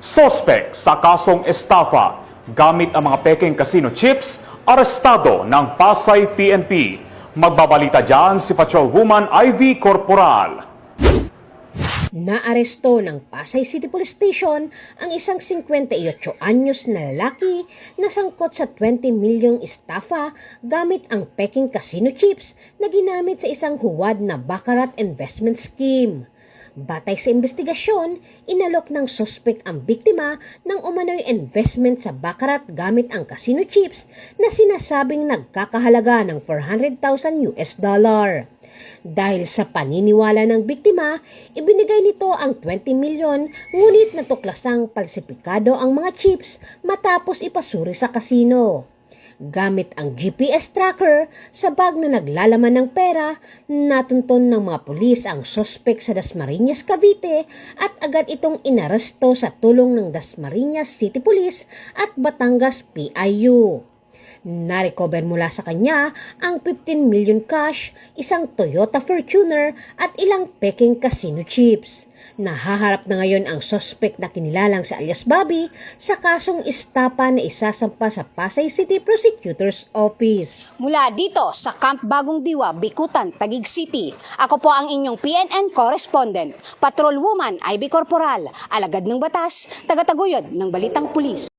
Sospek sa kasong estafa gamit ang mga peking casino chips, arestado ng Pasay PNP. Magbabalita dyan si Patrolwoman Ivy Corporal. Naaresto ng Pasay City Police Station ang isang 58 anyos na lalaki na sangkot sa 20 milyong estafa gamit ang peking casino chips na ginamit sa isang huwad na baccarat investment scheme. Batay sa investigasyon, inalok ng suspect ang biktima ng umano'y investment sa baccarat gamit ang casino chips na sinasabing nagkakahalaga ng $400,000. Dahil sa paniniwala ng biktima, ibinigay nito ang 20 milyon ngunit natuklasang palsipikado ang mga chips matapos ipasuri sa kasino. Gamit ang GPS tracker sa bag na naglalaman ng pera, natunton ng mga pulis ang sospek sa Dasmariñas, Cavite at agad itong inaresto sa tulong ng Dasmariñas City Police at Batangas PIU. Narecover mula sa kanya ang 15 million cash, isang Toyota Fortuner at ilang peking casino chips. Nahaharap na ngayon ang suspect na kinilalang sa alias Bobby sa kasong estapa na isasampa sa Pasay City Prosecutor's Office. Mula dito sa Camp Bagong Diwa, Bikutan, Taguig City, ako po ang inyong PNN correspondent, Patrolwoman Ivy Corporal, alagad ng batas, tagataguyod ng Balitang Pulis.